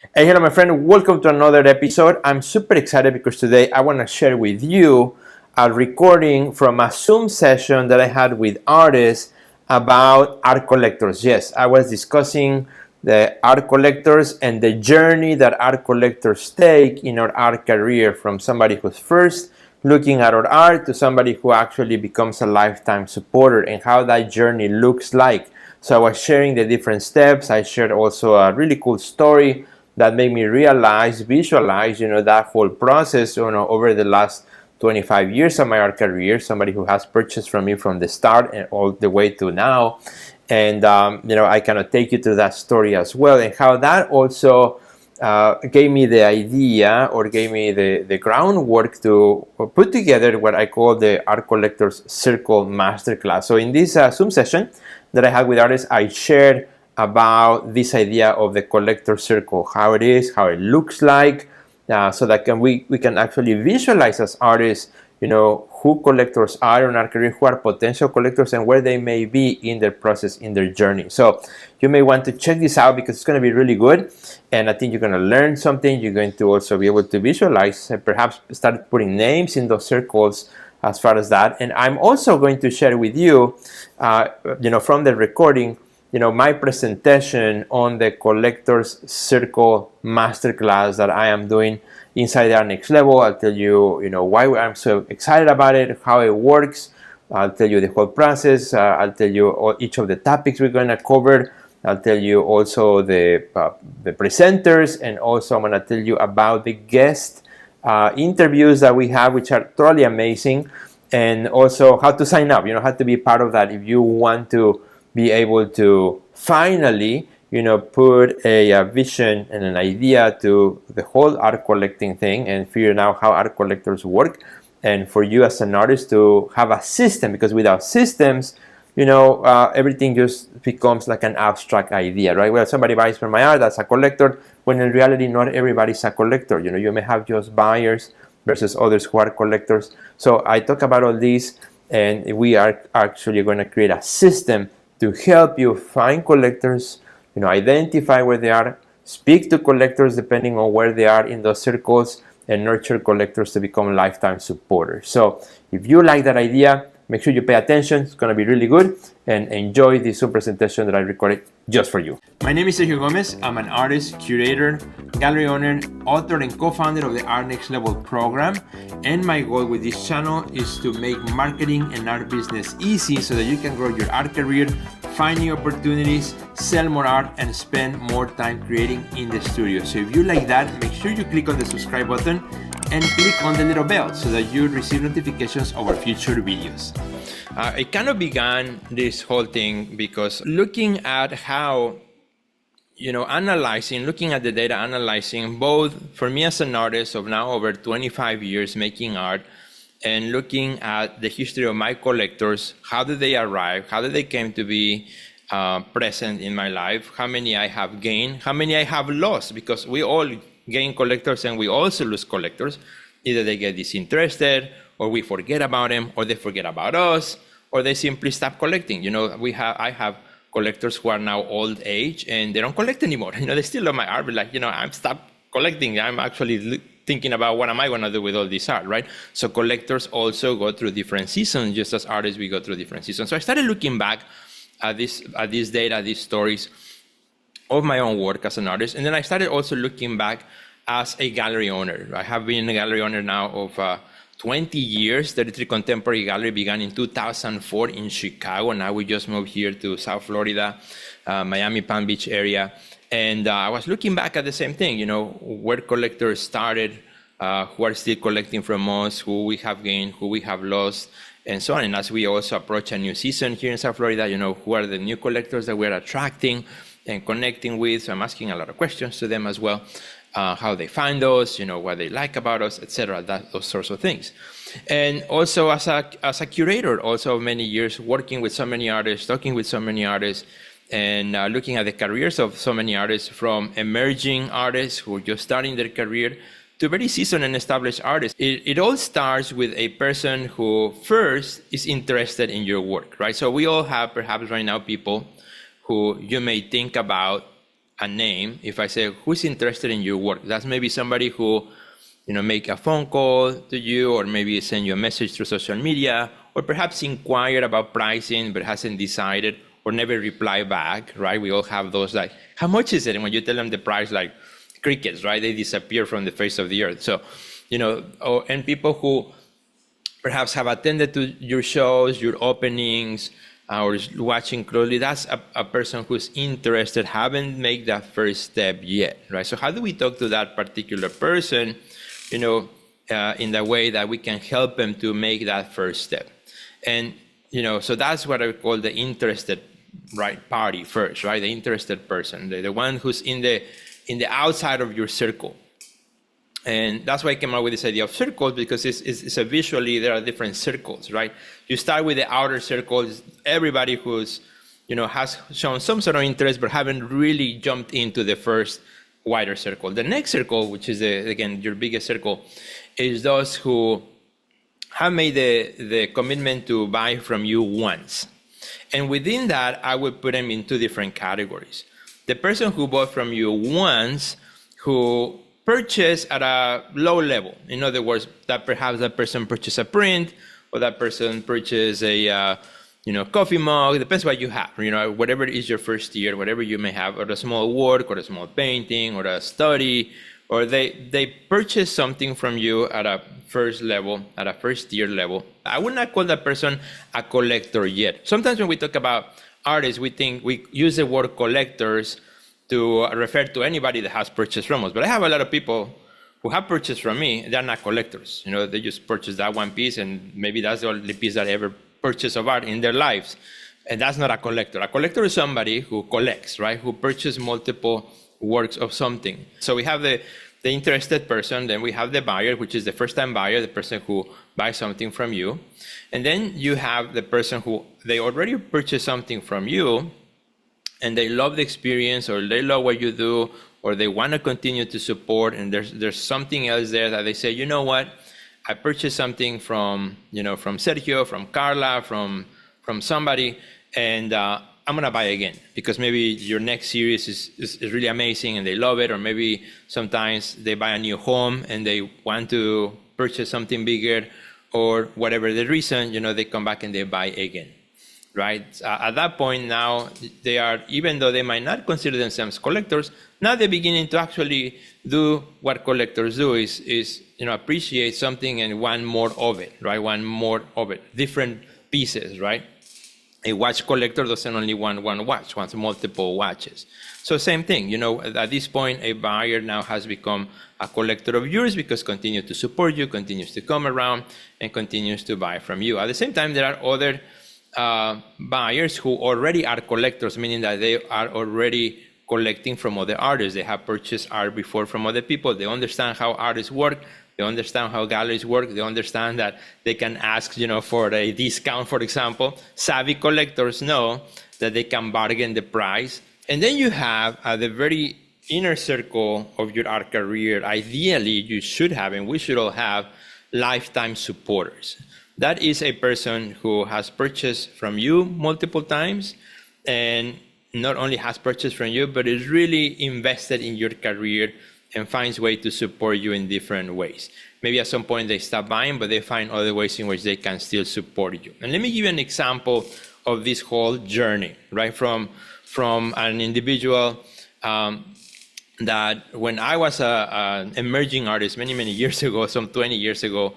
Hey, hello, my friend. Welcome to another episode. I'm super excited because today I want to share with you a recording from a Zoom session that I had with artists about art collectors. Yes, I was discussing the art collectors and the journey that art collectors take in our art career, from somebody who's first looking at our art to somebody who actually becomes a lifetime supporter, and how that journey looks like. So I was sharing the different steps. I shared also a really cool story that made me visualize, that whole process, over the last 25 years of my art career, somebody who has purchased from me from the start and all the way to now. And, I kind of take you through that story as well, and how that also gave me the idea, or gave me the groundwork to put together what I call the Art Collectors Circle Masterclass. So in this Zoom session that I had with artists, I shared about this idea of the collector circle, how it is, how it looks like, so that we can actually visualize as artists, who collectors are in our career, who are potential collectors, and where they may be in their process, in their journey. So you may want to check this out because it's going to be really good, and I think you're going to learn something. You're going to also be able to visualize and perhaps start putting names in those circles as far as that. And I'm also going to share with you, from the recording, my presentation on the Collectors Circle Masterclass that I am doing inside Art NXT Level. I'll tell you, why I'm so excited about it, how it works. I'll tell you the whole process. I'll tell you each of the topics we're going to cover. I'll tell you also the presenters, and also I'm going to tell you about the guest interviews that we have, which are totally amazing, and also how to sign up, how to be part of that if you want to be able to finally, put a vision and an idea to the whole art collecting thing, and figure out how art collectors work. And for you as an artist to have a system, because without systems, everything just becomes like an abstract idea, right? Well, somebody buys from my art, that's a collector, when in reality, not everybody's a collector. You may have just buyers versus others who are collectors. So I talk about all this, and we are actually going to create a system to help you find collectors, identify where they are, speak to collectors depending on where they are in those circles, and nurture collectors to become lifetime supporters. So if you like that idea, make sure you pay attention. It's going to be really good, and enjoy this Zoom presentation that I recorded just for you. My name is Sergio Gomez. I'm an artist, curator, gallery owner, author, and co-founder of the Art NXT Level program. And my goal with this channel is to make marketing and art business easy, so that you can grow your art career, find new opportunities, sell more art, and spend more time creating in the studio. So if you like that, make sure you click on the subscribe button and click on the little bell so that you receive notifications of our future videos. It kind of began this whole thing because looking at how, looking at the data, analyzing both for me as an artist of now over 25 years making art, and looking at the history of my collectors, how did they arrive, how did they came to be present in my life, how many I have gained, how many I have lost, because we all gain collectors and we also lose collectors. Either they get disinterested, or we forget about them, or they forget about us, or they simply stop collecting. I have collectors who are now old age and they don't collect anymore. They still love my art, but I'm stopped collecting. I'm actually thinking about what am I going to do with all this art, right? So collectors also go through different seasons, just as artists we go through different seasons. So I started looking back at this data, these stories of my own work as an artist, and then I started also looking back as a gallery owner. I have been a gallery owner now of 20 years. 33 Contemporary Gallery began in 2004 in Chicago. Now we just moved here to South Florida, Miami, Palm Beach area. And I was looking back at the same thing, where collectors started, who are still collecting from us, who we have gained, who we have lost, and so on. And as we also approach a new season here in South Florida, who are the new collectors that we're attracting and connecting with. So I'm asking a lot of questions to them as well. How they find us, what they like about us, etc., those sorts of things. And also as a curator, also many years working with so many artists, talking with so many artists, and looking at the careers of so many artists, from emerging artists who are just starting their career to very seasoned and established artists. It all starts with a person who first is interested in your work, right? So we all have perhaps right now people who you may think about a name, if I say, who's interested in your work? That's maybe somebody who, make a phone call to you, or maybe send you a message through social media, or perhaps inquire about pricing but hasn't decided, or never reply back, right? We all have those, like, how much is it? And when you tell them the price, like crickets, right? They disappear from the face of the earth. So, and people who perhaps have attended to your shows, your openings, or watching closely, that's a person who's interested, haven't made that first step yet, right? So how do we talk to that particular person, in the way that we can help them to make that first step? And, so that's what I call the interested, right, party first, right? The interested person, the one who's in the outside of your circle. And that's why I came up with this idea of circles, because it's a visually, there are different circles, right? You start with the outer circles, everybody who's, has shown some sort of interest, but haven't really jumped into the first wider circle. The next circle, which is, again, your biggest circle, is those who have made the commitment to buy from you once. And within that, I would put them in two different categories. The person who bought from you once, who purchase at a low level. In other words, that perhaps that person purchased a print, or that person purchased a coffee mug. Depends what you have. Whatever is your first year, whatever you may have, or a small work, or a small painting, or a study, or they purchase something from you at a first level, at a first year level. I would not call that person a collector yet. Sometimes when we talk about artists, we use the word collectors to refer to anybody that has purchased from us. But I have a lot of people who have purchased from me, they're not collectors. They just purchased that one piece, and maybe that's the only piece that they ever purchased of art in their lives. And that's not a collector. A collector is somebody who collects, right? Who purchases multiple works of something. So we have the interested person, then we have the buyer, which is the first-time buyer, the person who buys something from you. And then you have the person who, they already purchased something from you, and they love the experience, or they love what you do, or they want to continue to support, and there's something else there that they say, you know what, I purchased something from Sergio, from Carla, from somebody, and I'm gonna buy again, because maybe your next series is really amazing and they love it, or maybe sometimes they buy a new home and they want to purchase something bigger, or whatever the reason, they come back and they buy again. Right? At that point now, they are, even though they might not consider themselves collectors, now they're beginning to actually do what collectors do, is appreciate something and want more of it, right? Want more of it, different pieces, right? A watch collector doesn't only want one watch, wants multiple watches. So same thing, at this point, a buyer now has become a collector of yours, because continues to support you, continues to come around, and continues to buy from you. At the same time, there are other buyers who already are collectors, meaning that they are already collecting from other artists. They have purchased art before from other people. They understand how artists work. They understand how galleries work. They understand that they can ask, for a discount, for example. Savvy collectors know that they can bargain the price. And then you have at the very inner circle of your art career, ideally you should have, and we should all have, lifetime supporters. That is a person who has purchased from you multiple times, and not only has purchased from you, but is really invested in your career and finds ways to support you in different ways. Maybe at some point they stop buying, but they find other ways in which they can still support you. And let me give you an example of this whole journey, right? From an individual that when I was an emerging artist many years ago, some 20 years ago,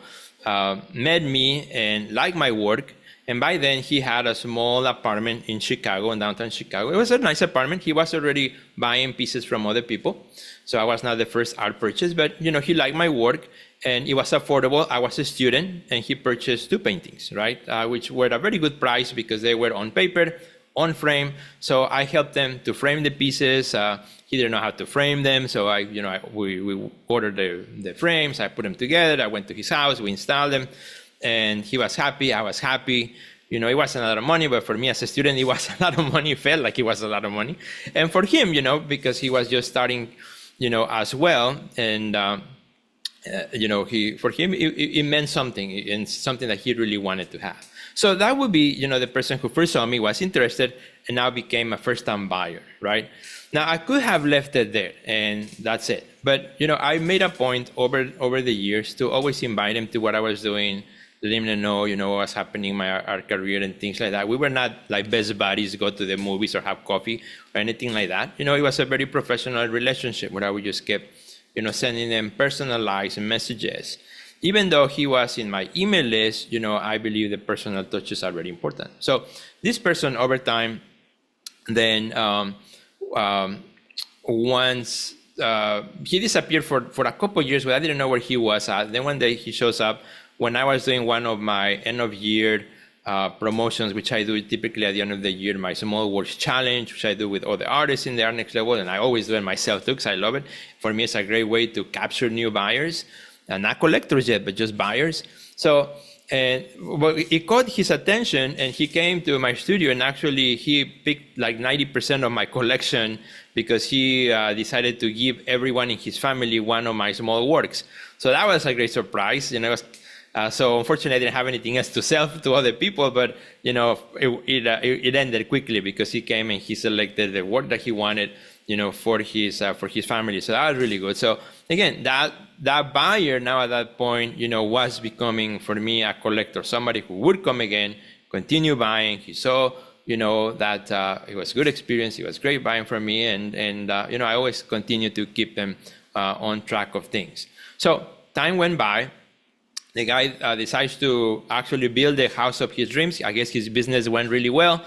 met me and liked my work. And by then he had a small apartment in Chicago, in downtown Chicago. It was a nice apartment. He was already buying pieces from other people. So I was not the first art purchase, but he liked my work and it was affordable. I was a student and he purchased 2 paintings, right? Which were a very good price because they were on paper, on frame. So I helped them to frame the pieces. He didn't know how to frame them. So we ordered the frames. I put them together. I went to his house. We installed them. And he was happy. I was happy. It wasn't a lot of money, but for me as a student, it was a lot of money. It felt like it was a lot of money. And for him, because he was just starting, as well. And, for him, it meant something, and something that he really wanted to have. So that would be, the person who first saw me, was interested, and now became a first-time buyer, right? Now, I could have left it there, and that's it. But, I made a point over the years to always invite him to what I was doing, let him know, what was happening in my art career and things like that. We were not like best buddies, go to the movies or have coffee or anything like that. It was a very professional relationship where I would just keep, sending them personalized messages. Even though he was in my email list, I believe the personal touches are very important. So this person over time, then once he disappeared for a couple of years, but I didn't know where he was at. Then one day he shows up when I was doing one of my end of year promotions, which I do typically at the end of the year, my Small Works Challenge, which I do with other artists in the Art NXT Level, and I always do it myself too, because I love it. For me, it's a great way to capture new buyers, and not collectors yet, but just buyers. So, well, it caught his attention, and he came to my studio, and actually he picked like 90% of my collection because he decided to give everyone in his family one of my small works. So that was a great surprise. So unfortunately, I didn't have anything else to sell to other people, but it ended quickly because he came and he selected the work that he wanted, for his family. So that was really good. So again, that buyer now at that point, was becoming for me a collector, somebody who would come again, continue buying. He saw, that it was a good experience. It was great buying from me, and I always continue to keep them on track of things. So time went by. The guy decides to actually build the house of his dreams. I guess his business went really well.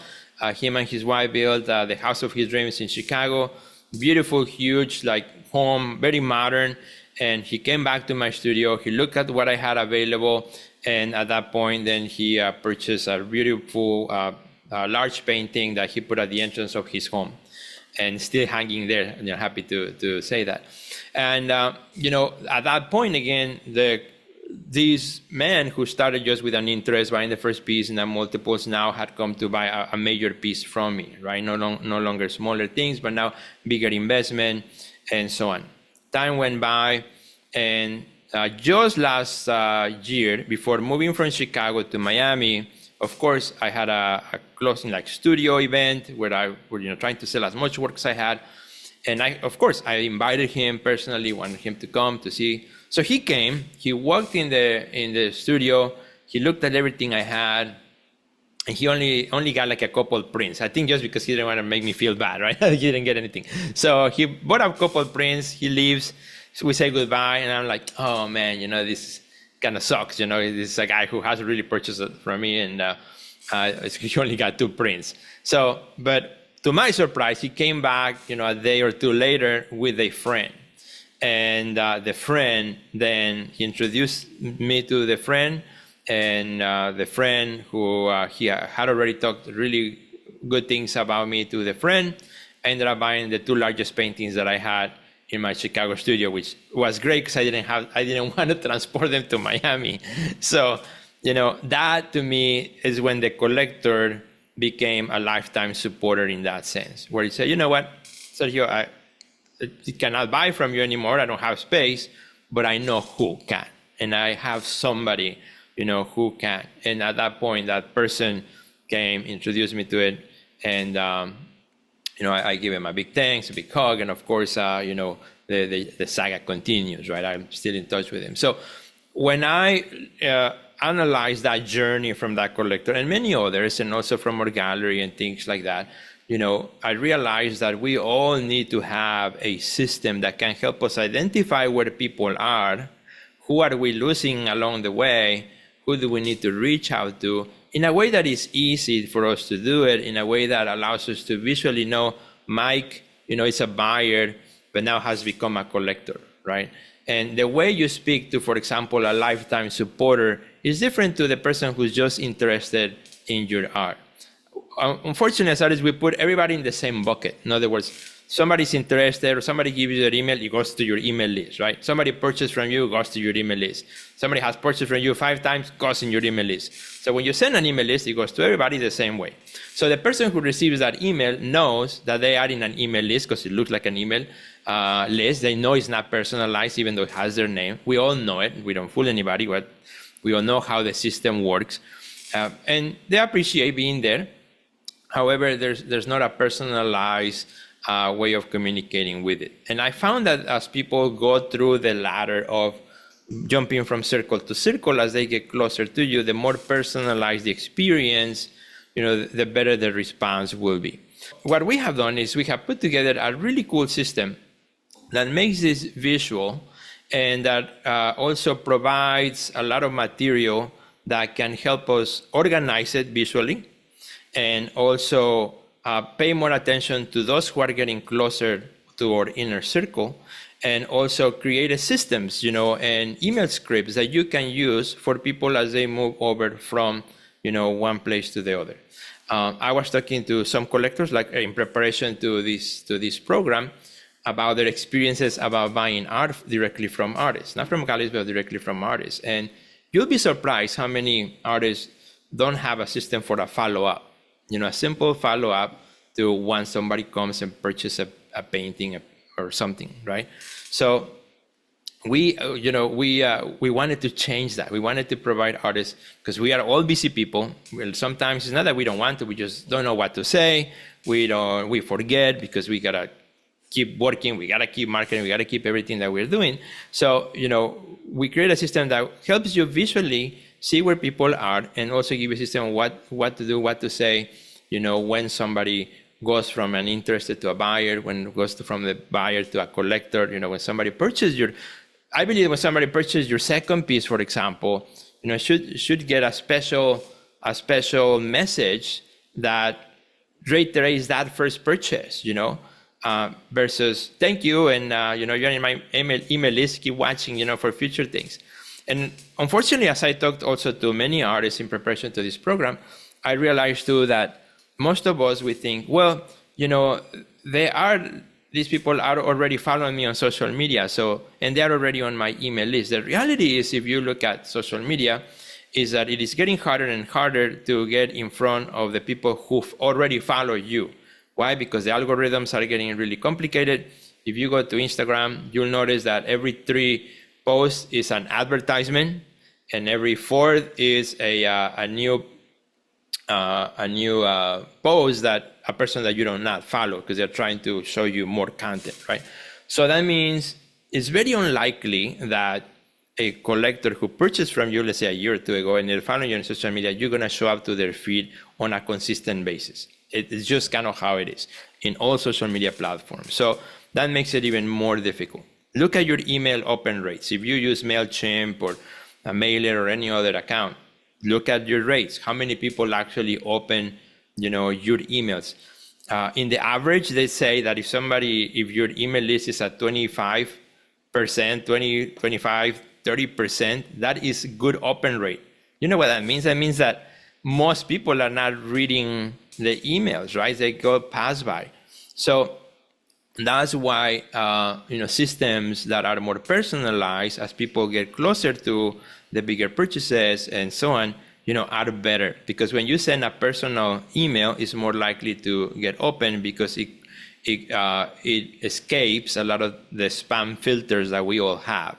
Him and his wife built the house of his dreams in Chicago. Beautiful, huge, like home, very modern. And he came back to my studio. He looked at what I had available. And at that point, then he purchased a beautiful, large painting that he put at the entrance of his home. And still hanging there. And I'm happy to say that. And, at that point, again, these men who started just with an interest buying the first piece and then multiples now had come to buy a major piece from me, right? No longer smaller things, but now bigger investment and so on. Time went by, and just last year, before moving from Chicago to Miami, of course, I had a closing like studio event where I was trying to sell as much work as I had. And I invited him personally, wanted him to come to see. So he came, he walked in the studio, he looked at everything I had, and he only got like a couple prints. I think just because he didn't want to make me feel bad, right? He didn't get anything. So he bought a couple prints, he leaves, so we say goodbye, and I'm like, oh man, this kind of sucks. This is a guy who hasn't really purchased it from me, and he only got 2 prints. So, but to my surprise, he came back, a day or 2 later with a friend. And the friend, then he introduced me to the friend, and the friend who he had already talked really good things about me to the friend, ended up buying the 2 largest paintings that I had in my Chicago studio, which was great because I didn't want to transport them to Miami. So, that to me is when the collector became a lifetime supporter in that sense, where he said, you know what, Sergio, I cannot buy from you anymore. I don't have space, but I know who can. And I have somebody, who can. And at that point, that person came, introduced me to it. And, I give him a big thanks, a big hug. And of course, the saga continues, right? I'm still in touch with him. So when I analyze that journey from that collector and many others, and also from our gallery and things like that, I realized that we all need to have a system that can help us identify where people are, who are we losing along the way, who do we need to reach out to, in a way that is easy for us to do it, in a way that allows us to visually know Mike, is a buyer, but now has become a collector, right? And the way you speak to, for example, a lifetime supporter is different to the person who's just interested in your art. Unfortunately, as artists, we put everybody in the same bucket. In other words, somebody's interested or somebody gives you their email, it goes to your email list, right? Somebody purchased from you, goes to your email list. Somebody has purchased from you 5 times, goes in your email list. So when you send an email list, it goes to everybody the same way. So the person who receives that email knows that they are in an email list because it looks like an email list. They know it's not personalized, even though it has their name. We all know it. We don't fool anybody, but we all know how the system works. And they appreciate being there. However, there's not a personalized way of communicating with it. And I found that as people go through the ladder of jumping from circle to circle, as they get closer to you, the more personalized the experience, the better the response will be. What we have done is we have put together a really cool system that makes this visual and that also provides a lot of material that can help us organize it visually and also pay more attention to those who are getting closer to our inner circle, and also create systems, and email scripts that you can use for people as they move over from, one place to the other. I was talking to some collectors, like in preparation to this program, about their experiences about buying art directly from artists, not from galleries, but directly from artists. And you'll be surprised how many artists don't have a system for a follow-up, a simple follow-up to when somebody comes and purchases a painting or something, right? So we wanted to change that. We wanted to provide artists, because we are all busy people. Well, sometimes it's not that we don't want to, we just don't know what to say. We forget because we gotta keep working, we gotta keep marketing, we gotta keep everything that we're doing. So, we create a system that helps you visually see where people are, and also give you a system what to do, what to say, when somebody goes from an interested to a buyer, when it goes from the buyer to a collector, when somebody purchases I believe when somebody purchases your second piece, for example, should get a special message that reiterates that first purchase, versus thank you, and you're in my email list, keep watching, for future things. And unfortunately, as I talked also to many artists in preparation to this program, I realized too that most of us, we think, well, these people are already following me on social media, and they're already on my email list. The reality is, if you look at social media, is that it is getting harder and harder to get in front of the people who already follow you. Why? Because the algorithms are getting really complicated. If you go to Instagram, you'll notice that every 3 posts is an advertisement, and every 4th is a new post that a person that you do not follow, because they're trying to show you more content, right? So that means it's very unlikely that a collector who purchased from you, let's say a year or 2 ago, and they're following you on social media, you're gonna show up to their feed on a consistent basis. It's just kind of how it is in all social media platforms. So that makes it even more difficult. Look at your email open rates. If you use MailChimp or a Mailer or any other account, look at your rates. How many people actually open, your emails? In the average, they say that if your email list is at 25%, 25, 30%, that is good open rate. You know what that means? That means that most people are not reading the emails, right? They go pass by. So that's why, systems that are more personalized as people get closer to the bigger purchases and so on, are better. Because when you send a personal email, it's more likely to get open because it escapes a lot of the spam filters that we all have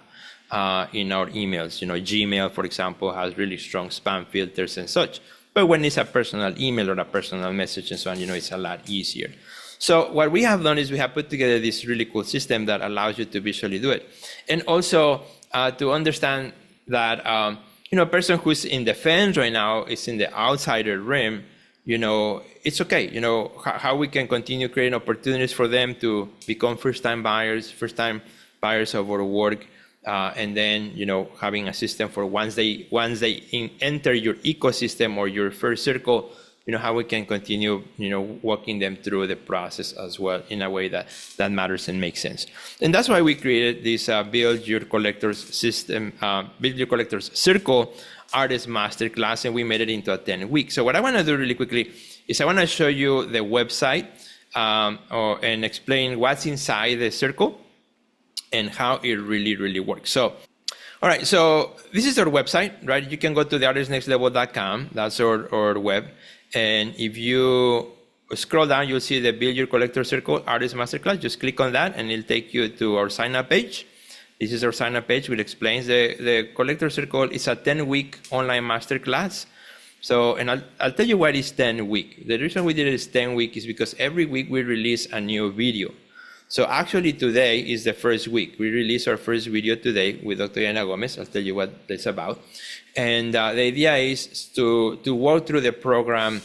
in our emails. Gmail, for example, has really strong spam filters and such. But when it's a personal email or a personal message and so on, it's a lot easier. So what we have done is we have put together this really cool system that allows you to visually do it. And also to understand that, a person who's in the fence right now is in the outsider rim, it's okay. How we can continue creating opportunities for them to become first-time buyers of our work. And then, having a system for once they enter your ecosystem or your first circle, how we can continue, walking them through the process as well in a way that matters and makes sense. And that's why we created this Build Your Collector's System, Build Your Collector's Circle Artist Masterclass, and we made it into a 10-week. So what I want to do really quickly is I want to show you the website and explain what's inside the circle and how it really, really works. So, all right, so this is our website, right? You can go to the artistnextlevel.com. That's our web. And if you scroll down, you'll see the Build Your Collector Circle Artist Masterclass. Just click on that and it'll take you to our sign-up page. This is our sign-up page, which explains the Collector Circle is a 10-week online masterclass So, and I'll tell you what is 10 week. The reason we did it is 10 week is because every week we release a new video. So actually today is the first week. We released our first video today with Dr. Ana Gomez. I'll tell you what it's about. And the idea is to work through the program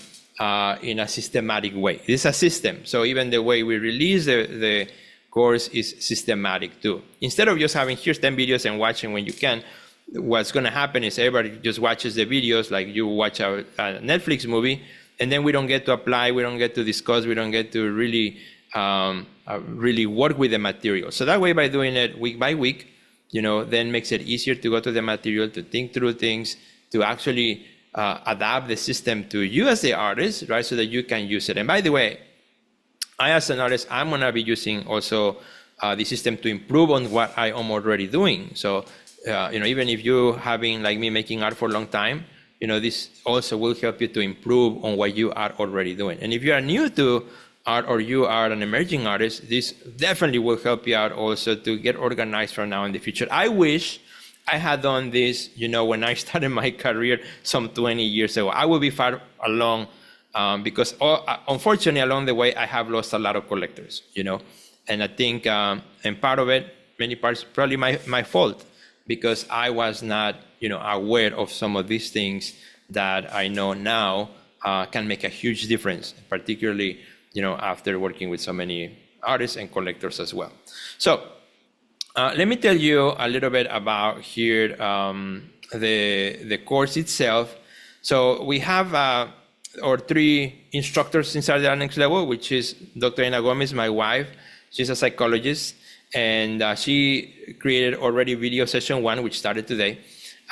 in a systematic way. This is a system. So even the way we release the course is systematic too. Instead of just having here's 10 videos and watching when you can, what's going to happen is everybody just watches the videos like you watch a Netflix movie, and then we don't get to apply, we don't get to discuss, we don't get to really work with the material. So that way, by doing it week by week, then makes it easier to go to the material, to think through things, to actually adapt the system to you as the artist, right? So that you can use it. And by the way, I as an artist, I'm going to be using also the system to improve on what I am already doing. So, even if you have been like me making art for a long time, this also will help you to improve on what you are already doing. And if you are new to art or you are an emerging artist, this definitely will help you out also to get organized from now in the future. I wish I had done this, when I started my career some 20 years ago. I would be far along because unfortunately along the way I have lost a lot of collectors, and I think, and part of it, many parts, probably my fault, because I was not, aware of some of these things that I know now can make a huge difference, particularly, after working with so many artists and collectors as well. So let me tell you a little bit about here the course itself. So we have our 3 instructors inside the Art NXT Level, which is Dr. Ana Gomez, my wife. She's a psychologist, and she created already video session 1, which started today.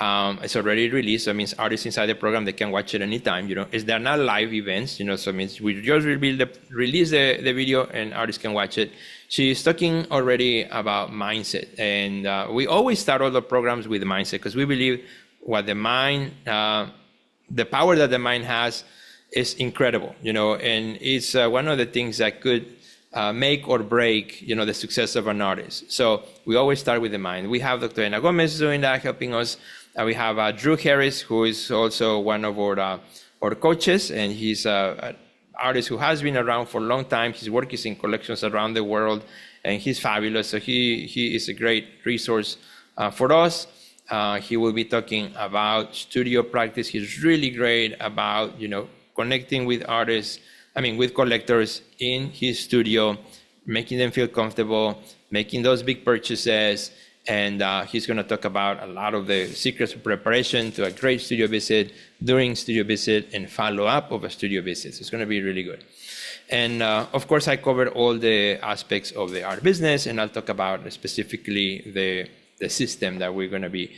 It's already released, so it means artists inside the program, they can watch it anytime, they're not live events, so it means we just release the video and artists can watch it. She's talking already about mindset, and we always start all the programs with mindset, because we believe what the mind, the power that the mind has is incredible, and it's one of the things that could make or break, the success of an artist. So we always start with the mind. We have Dr. Ana Gomez doing that, helping us. We have Drew Harris, who is also one of our coaches, and he's an artist who has been around for a long time. His work is in collections around the world, and he's fabulous. So he is a great resource for us. He will be talking about studio practice. He's really great about, connecting with artists, with collectors in his studio, making them feel comfortable, making those big purchases. And he's going to talk about a lot of the secrets of preparation to a great studio visit, during studio visit, and follow-up of a studio visit. So it's going to be really good. And of course, I covered all the aspects of the art business, and I'll talk about specifically the system that we're going to be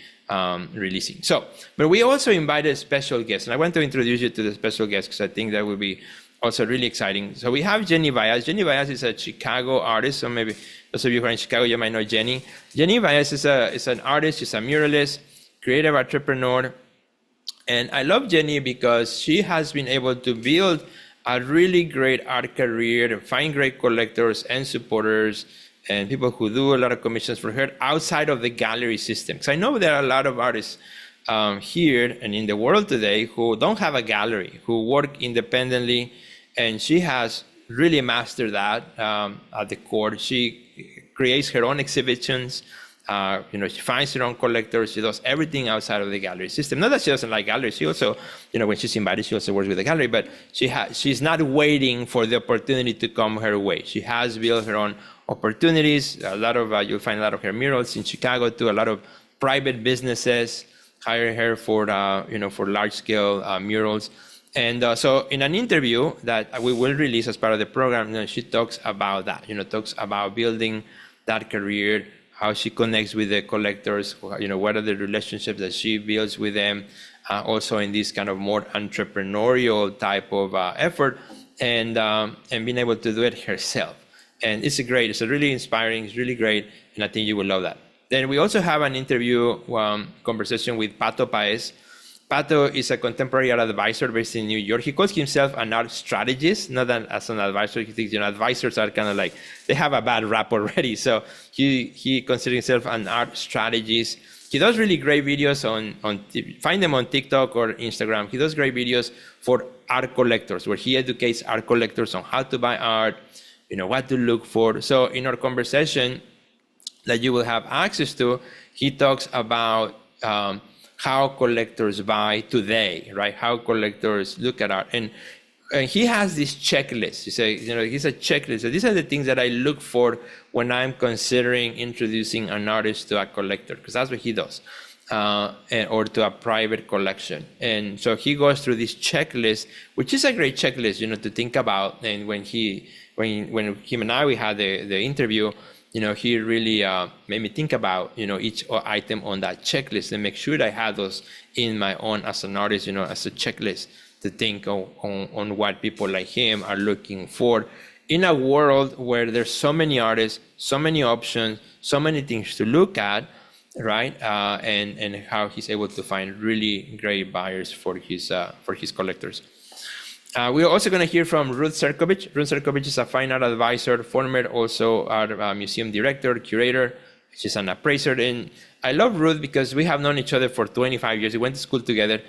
releasing. So, but we also invited special guests, and I want to introduce you to the special guests because I think that will be also really exciting. So we have Jenny Baez. Jenny Baez is a Chicago artist, so maybe those of you who are in Chicago, you might know Jenny. Jenny Baez is an artist, she's a muralist, creative entrepreneur. And I love Jenny because she has been able to build a really great art career and find great collectors and supporters and people who do a lot of commissions for her outside of the gallery system. Because I know there are a lot of artists here and in the world today who don't have a gallery, who work independently, and she has really mastered that at the core. She creates her own exhibitions. She finds her own collectors. She does everything outside of the gallery system. Not that she doesn't like galleries. She also, when she's invited, she also works with the gallery. But she's not waiting for the opportunity to come her way. She has built her own opportunities. A lot of you'll find a lot of her murals in Chicago too. A lot of private businesses hire her for for large scale murals. And so in an interview that we will release as part of the program, she talks about that, talks about building that career, how she connects with the collectors, what are the relationships that she builds with them, also in this kind of more entrepreneurial type of effort, and being able to do it herself. And it's a really inspiring, it's really great, and I think you will love that. Then we also have an interview conversation with Pato Paez. Pato is a contemporary art advisor based in New York. He calls himself an art strategist, not as an advisor. He thinks advisors are kind of like, they have a bad rap already. So he considers himself an art strategist. He does really great videos find them on TikTok or Instagram. He does great videos for art collectors, where he educates art collectors on how to buy art, what to look for. So in our conversation that you will have access to, he talks about how collectors buy today, right? How collectors look at art. And he has this checklist. He's a checklist. So these are the things that I look for when I'm considering introducing an artist to a collector, because that's what he does, or to a private collection. And so he goes through this checklist, which is a great checklist, to think about. And when him and I, we had the interview, he really made me think about, each item on that checklist and make sure I had those in my own as an artist, as a checklist to think on what people like him are looking for in a world where there's so many artists, so many options, so many things to look at, right? And how he's able to find really great buyers for his collectors. We're also going to hear from Ruth Serkovich. Ruth Serkovich is a fine art advisor, former also art museum director, curator. She's an appraiser. And I love Ruth because we have known each other for 25 years. We went to school together.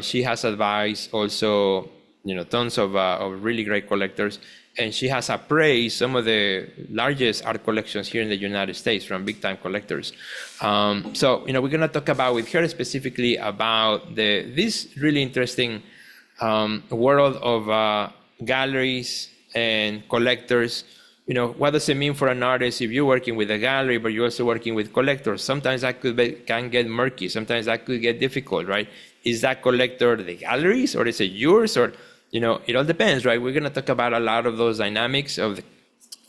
She has advised also, tons of really great collectors. And she has appraised some of the largest art collections here in the United States from big time collectors. So, we're going to talk about with her specifically about this really interesting world of get and collectors. What does it mean for an artist if you're working with a gallery, but you're also working with collectors? Sometimes that can get murky. Sometimes that could get difficult, right? Is that collector the gallery's, or is it yours? Or, it all depends, right? We're going to talk about a lot of those dynamics of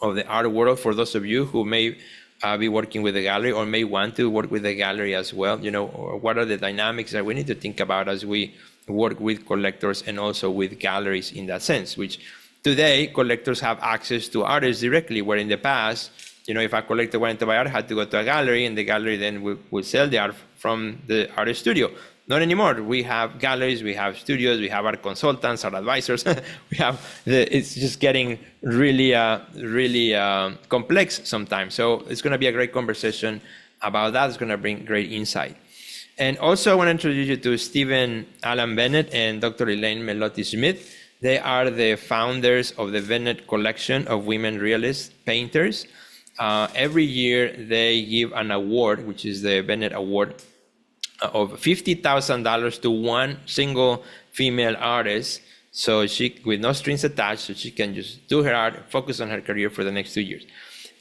the art world for those of you who may be working with a gallery or may want to work with a gallery as well. Or what are the dynamics that we need to think about as we work with collectors and also with galleries in that sense, which today collectors have access to artists directly, where in the past, if a collector wanted to buy art, had to go to a gallery, and the gallery then would sell the art from the artist studio. Not anymore. We have galleries, we have studios, we have art consultants, art advisors. It's just getting really complex sometimes. So it's going to be a great conversation about that. It's going to bring great insight. And also I want to introduce you to Stephen Alan Bennett and Dr. Elaine Melotti Smith. They are the founders of the Bennett Collection of Women Realist Painters. Every year they give an award, which is the Bennett Award, of $50,000 to one single female artist. So she, with no strings attached, so she can just do her art, focus on her career for the next 2 years.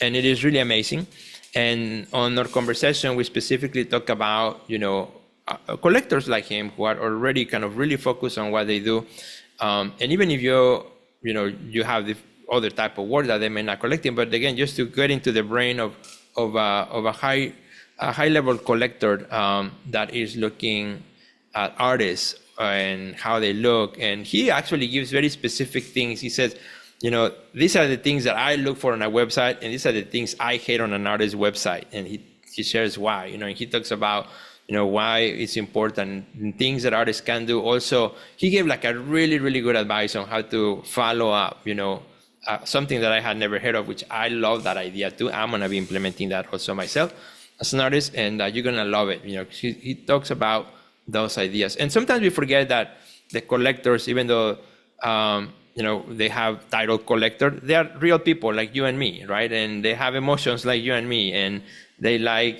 And it is really amazing. And on our conversation, we specifically talk about, collectors like him who are already kind of really focused on what they do. And even if you have the other type of work that they may not collecting, but again, just to get into the brain of a high level collector that is looking at artists and how they look. And he actually gives very specific things. He says, these are the things that I look for on a website, and these are the things I hate on an artist's website. And he shares why, and he talks about, why it's important and things that artists can do. Also, he gave like a really, really good advice on how to follow up, something that I had never heard of, which I love that idea too. I'm going to be implementing that also myself as an artist, and you're going to love it. He talks about those ideas. And sometimes we forget that the collectors, even though, they have title collector, they are real people like you and me, right? And they have emotions like you and me, and they like,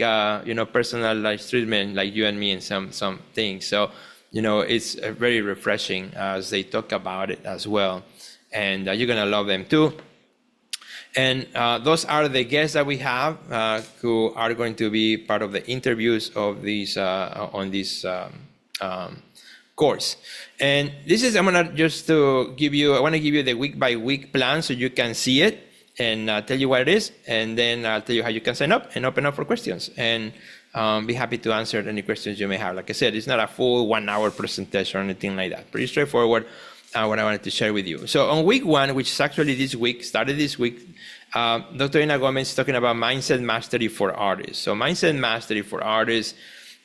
personalized treatment like you and me in some things. So, it's very refreshing as they talk about it as well. And you're going to love them too. And those are the guests that we have who are going to be part of the interviews of these on this course. And this is, I want to give you the week by week plan so you can see it and tell you what it is, and then I'll tell you how you can sign up and open up for questions, and be happy to answer any questions you may have. Like I said, it's not a full 1 hour presentation or anything like that. Pretty straightforward, what I wanted to share with you. So on week one, which is actually started this week, Dr. Ina Gomez is talking about mindset mastery for artists. So mindset mastery for artists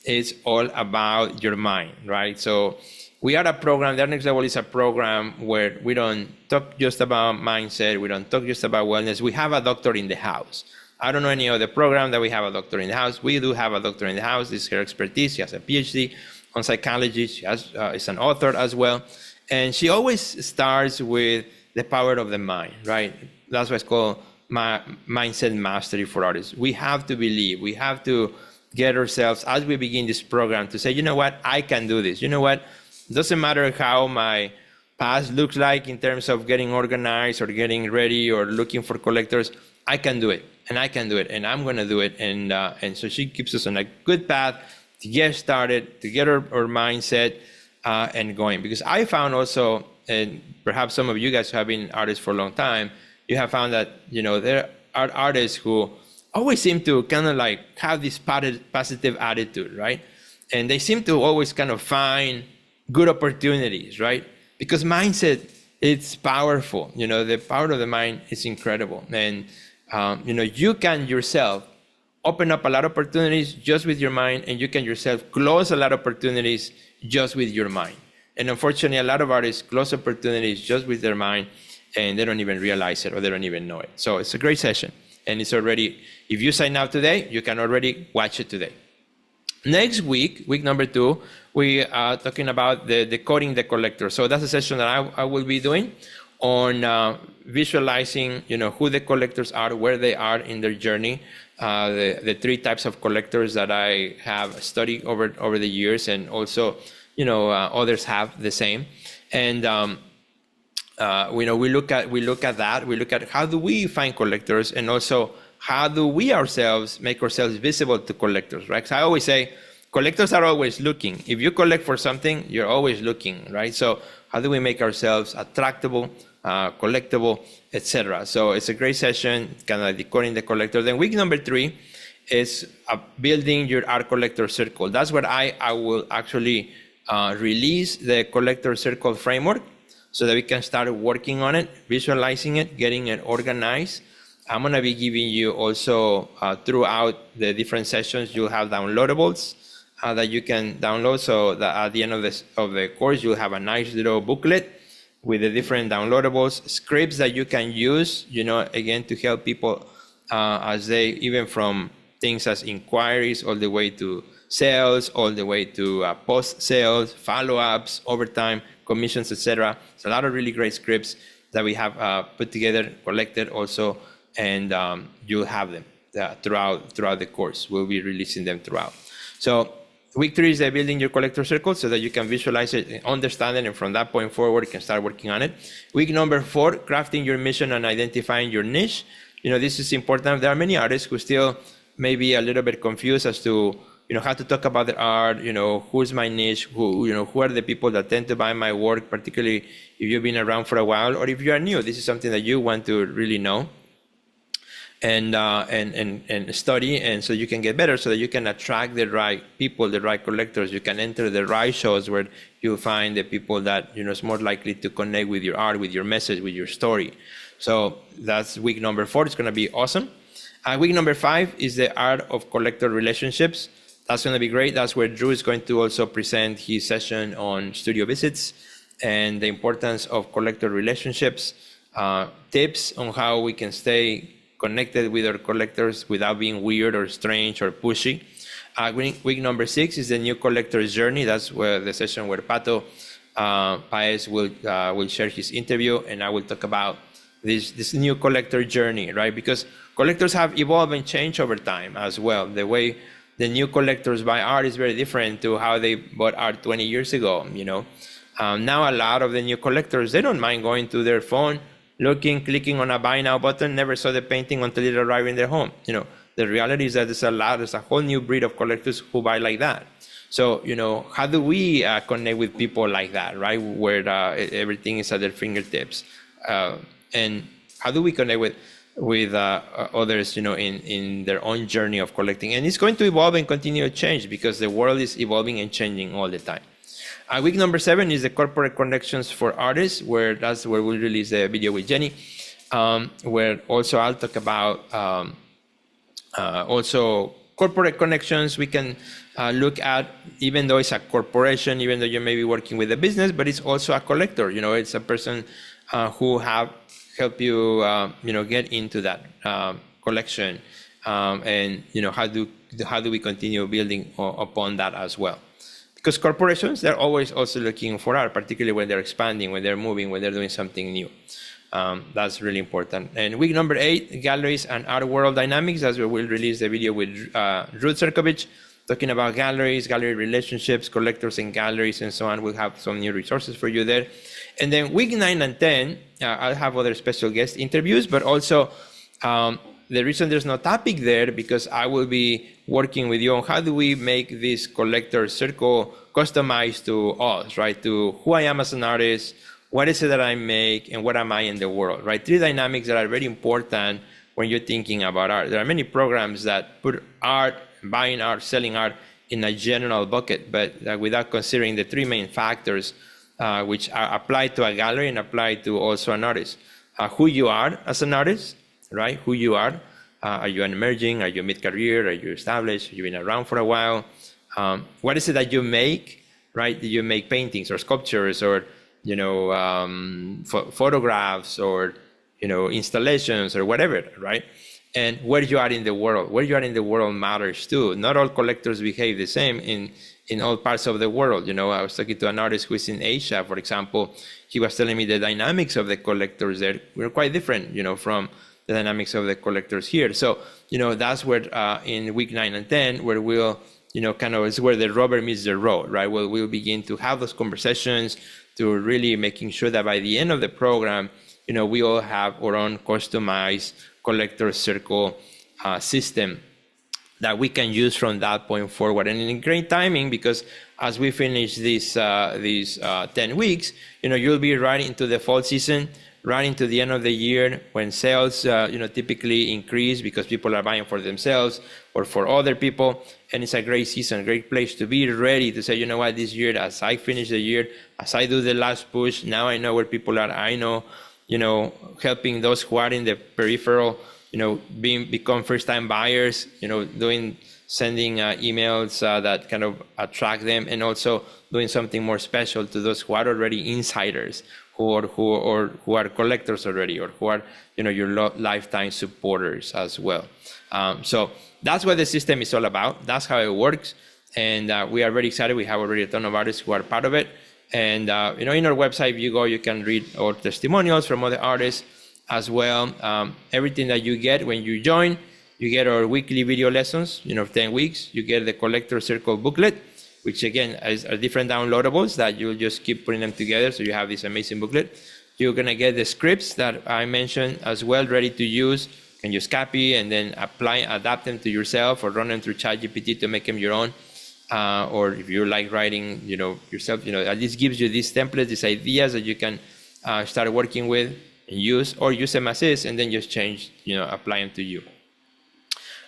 is all about your mind, right? So we are a program, the Art NXT Level is a program where we don't talk just about mindset, we don't talk just about wellness. We have a doctor in the house, I don't know any other program that we have a doctor in the house. We do have a doctor in the house. This is her expertise. She has a PhD on psychology. She is an author as well. And she always starts with the power of the mind, right? That's why it's called mindset mastery for artists. We have to believe, we have to get ourselves, as we begin this program, to say, you know what, I can do this. You know what, doesn't matter how my past looks like in terms of getting organized or getting ready or looking for collectors, I can do it, and I can do it, and I'm gonna do it. And so she keeps us on a good path to get started, to get our mindset and going. Because I found also, and perhaps some of you guys who have been artists for a long time, you have found that, you know, there are artists who always seem to kind of like have this positive attitude, right? And they seem to always kind of find good opportunities, right? Because mindset, it's powerful. You know, the power of the mind is incredible. And, you know, you can yourself open up a lot of opportunities just with your mind, and you can yourself close a lot of opportunities just with your mind. And unfortunately, a lot of artists close opportunities just with their mind, and they don't even realize it, or they don't even know it. So it's a great session. And it's already, if you sign up today, you can already watch it today. Next week, week number 2, we are talking about the decoding the collector. So that's a session that I will be doing on visualizing, you know, who the collectors are, where they are in their journey, the 3 types of collectors that I have studied over the years, and also, you know, others have the same. And you know, we look at that. We look at how do we find collectors, and also how do we ourselves make ourselves visible to collectors, right? So I always say, collectors are always looking. If you collect for something, you're always looking, right? So how do we make ourselves attractable, collectible, etc.? So it's a great session, kind of decoding the collector. Then week number 3 is building your art collector circle. That's where I will actually release the collector circle framework, so that we can start working on it, visualizing it, getting it organized. I'm going to be giving you also, throughout the different sessions, you'll have downloadables that you can download. So that at the end of the course, you'll have a nice little booklet with the different downloadables, scripts that you can use, you know, again, to help people as they, even from things as inquiries, all the way to sales, all the way to post-sales, follow-ups, overtime, commissions, etc. It's a lot of really great scripts that we have put together, collected also, and you'll have them throughout the course. We'll be releasing them throughout. So week 3 is building your collector circle, so that you can visualize it, understand it, and from that point forward, you can start working on it. Week number 4, crafting your mission and identifying your niche. You know, this is important. There are many artists who still may be a little bit confused as to, you know, how to talk about their art, you know, who's my niche, who are the people that tend to buy my work, particularly if you've been around for a while, or if you are new. This is something that you want to really know and study, and so you can get better, so that you can attract the right people, the right collectors. You can enter the right shows where you'll find the people that, you know, is more likely to connect with your art, with your message, with your story. So that's week number 4. It's going to be awesome. Week number 5 is the art of collector relationships. That's going to be great. That's where Drew is going to also present his session on studio visits and the importance of collector relationships, tips on how we can stay connected with our collectors without being weird or strange or pushy. Week number 6 is the new collector's journey. That's where the session where Pato Paez will share his interview, and I will talk about this new collector journey, right? Because collectors have evolved and changed over time as well. The way the new collectors buy art is very different to how they bought art 20 years ago, you know. Now a lot of the new collectors, they don't mind going to their phone, looking, clicking on a buy now button, never saw the painting until it arrived in their home. You know, the reality is that there's a whole new breed of collectors who buy like that. So, you know, how do we connect with people like that, right? Where everything is at their fingertips. And how do we connect with others, you know, in their own journey of collecting? And it's going to evolve and continue to change, because the world is evolving and changing all the time. Week number 7 is the corporate connections for artists, that's where we'll release the video with Jenny, where also I'll talk about also corporate connections. We can look at, even though it's a corporation, even though you may be working with a business, but it's also a collector. You know, it's a person who have help you, you know, get into that collection and how do we continue building upon that as well? Because corporations, they're always also looking for art, particularly when they're expanding, when they're moving, when they're doing something new. That's really important. And week number 8, galleries and art world dynamics. That's where we'll release the video with Ruth Serkovich, talking about galleries, gallery relationships, collectors and galleries, and so on. We'll have some new resources for you there. And then week 9 and 10, I'll have other special guest interviews, but also the reason there's no topic there, because I will be working with you on how do we make this collector circle customized to us, right? To who I am as an artist, what is it that I make, and what am I in the world, right? 3 dynamics that are very important when you're thinking about art. There are many programs that put art, buying art, selling art in a general bucket, but without considering the 3 main factors which are applied to a gallery and applied to also an artist. Who you are as an artist, right? Who you are. Are you an emerging? Are you mid-career? Are you established? Have you been around for a while? What is it that you make, right? Do you make paintings or sculptures or, photographs or, installations or whatever, right? And where you are in the world. Where you are in the world matters too. Not all collectors behave the same in all parts of the world. I was talking to an artist who is in Asia, for example. He was telling me the dynamics of the collectors there were quite different, from the dynamics of the collectors here. So, that's where in week 9 and 10, where we'll, is where the rubber meets the road, right? We'll begin to have those conversations to really making sure that by the end of the program, we all have our own customized collector circle system that we can use from that point forward. And in great timing, because as we finish these 10 weeks, you'll be right into the fall season, right into the end of the year when sales, typically increase because people are buying for themselves or for other people. And it's a great season, great place to be ready to say, this year, as I finish the year, as I do the last push, now I know where people are. I know, helping those who are in the peripheral, become first-time buyers, sending emails that kind of attract them, and also doing something more special to those who are already insiders, who are collectors already, or who are your lifetime supporters as well. So that's what the system is all about. That's how it works, and we are very excited. We have already a ton of artists who are part of it, and in our website, if you go, you can read our testimonials from other artists as well. Everything that you get when you join, you get our weekly video lessons, 10 weeks. You get the Collector Circle booklet, which again are different downloadables that you'll just keep putting them together. So you have this amazing booklet. You're gonna get the scripts that I mentioned as well, ready to use. You can just copy and then adapt them to yourself, or run them through ChatGPT to make them your own. Or if you like writing, yourself, at least gives you these templates, these ideas that you can start working with and use them as is, and then just change, apply them to you.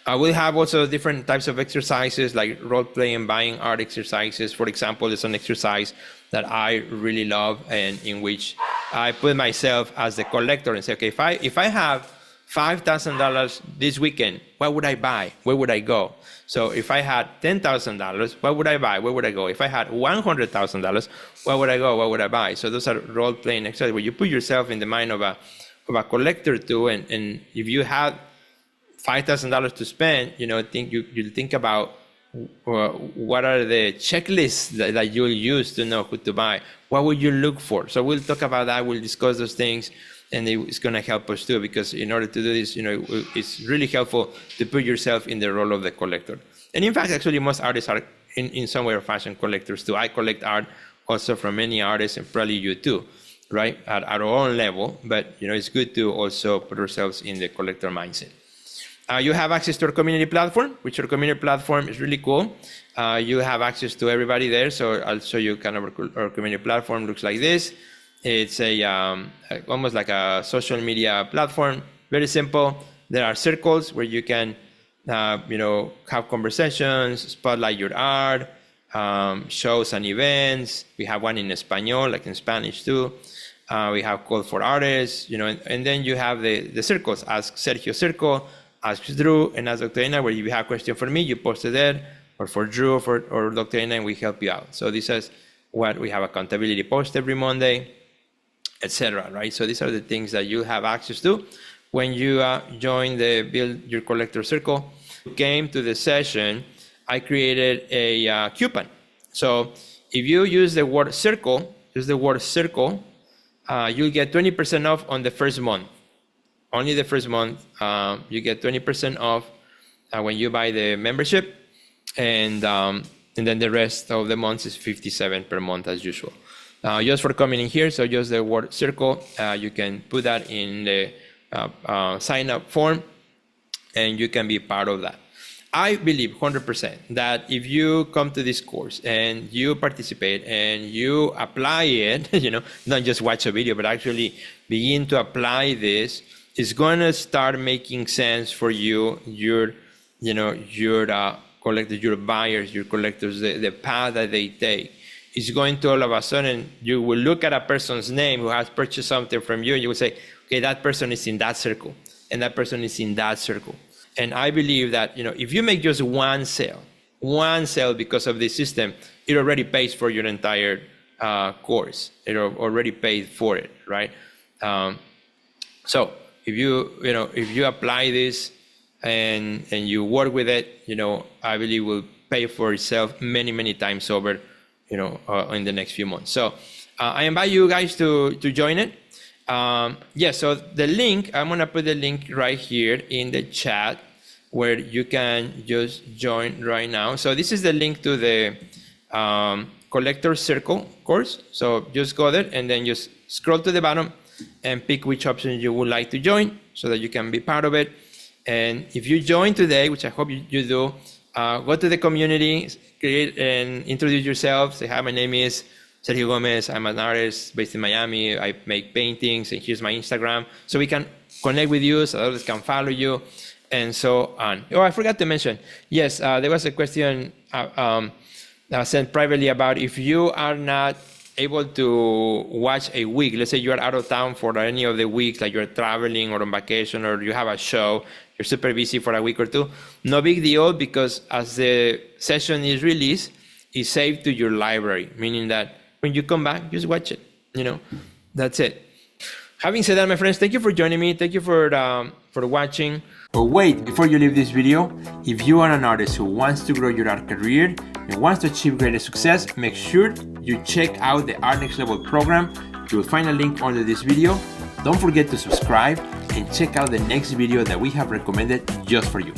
We'll have also different types of exercises like role-play and buying art exercises. For example, there's an exercise that I really love, and in which I put myself as the collector and say, okay, if I have $5,000 this weekend, what would I buy? Where would I go? So if I had $10,000, what would I buy? Where would I go? If I had $100,000, where would I go? What would I buy? So those are role-playing exercises where you put yourself in the mind of a collector too, and if you had $5,000 to spend, you'll think about what are the checklists that you'll use to know who to buy. What would you look for? So we'll talk about that. We'll discuss those things, and it's going to help us too, because in order to do this, it's really helpful to put yourself in the role of the collector. And in fact, actually, most artists are in some way or fashion collectors too. I collect art also from many artists, and probably you too, right? At our own level, but it's good to also put ourselves in the collector mindset. You have access to our community platform, which our community platform is really cool. You have access to everybody there. So I'll show you kind of our community platform looks like this. It's almost like a social media platform, very simple. There are circles where you can, have conversations, spotlight your art, shows and events. We have one in Espanol, like in Spanish too. We have call for artists, and then you have the circles. Ask Sergio Circle, Ask Drew, and Ask Dr. Ina, where you have a question for me, you post it there, or for Drew or Dr. Ina, and we help you out. So this is what we have: accountability post every Monday, etc. Right? So these are the things that you have access to when you join the Build Your Collector Circle, came to the session, I created a coupon. So if you use the word circle, you'll get 20% off on the first month. Only the first month, you get 20% off when you buy the membership, and then the rest of the months is $57 per month as usual. Just for coming in here, so just the word circle, you can put that in the sign up form, and you can be part of that. I believe 100% that if you come to this course and you participate and you apply it, not just watch a video, but actually begin to apply this, it's going to start making sense for you, your collectors, your buyers, your collectors, the path that they take. It's going to all of a sudden, you will look at a person's name who has purchased something from you, and you will say, okay, that person is in that circle, and that person is in that circle. And I believe that, if you make just one sale because of this system, it already pays for your entire course. It already paid for it, right? So if you apply this and you work with it, I believe it will pay for itself many, many times over, in the next few months. So I invite you guys to join it. So the link, I'm gonna put the link right here in the chat where you can just join right now. So this is the link to the Collector Circle course. So just go there and then just scroll to the bottom and pick which option you would like to join so that you can be part of it. And if you join today, which I hope you do, go to the community, create and introduce yourself. Say, hi, my name is Sergio Gomez. I'm an artist based in Miami. I make paintings, and here's my Instagram. So we can connect with you, so others can follow you, and so on. Oh, I forgot to mention. Yes, there was a question sent privately about if you are not able to watch a week. Let's say you are out of town for any of the weeks, like you're traveling or on vacation, or you have a show, you're super busy for a week or two. No big deal, because as the session is released, it's saved to your library, meaning that when you come back, just watch it. That's it. Having said that, my friends, thank you for joining me. Thank you for watching. But wait, before you leave this video, if you are an artist who wants to grow your art career and wants to achieve greater success, make sure you check out the Art NXT Level program. You will find a link under this video. Don't forget to subscribe and check out the next video that we have recommended just for you.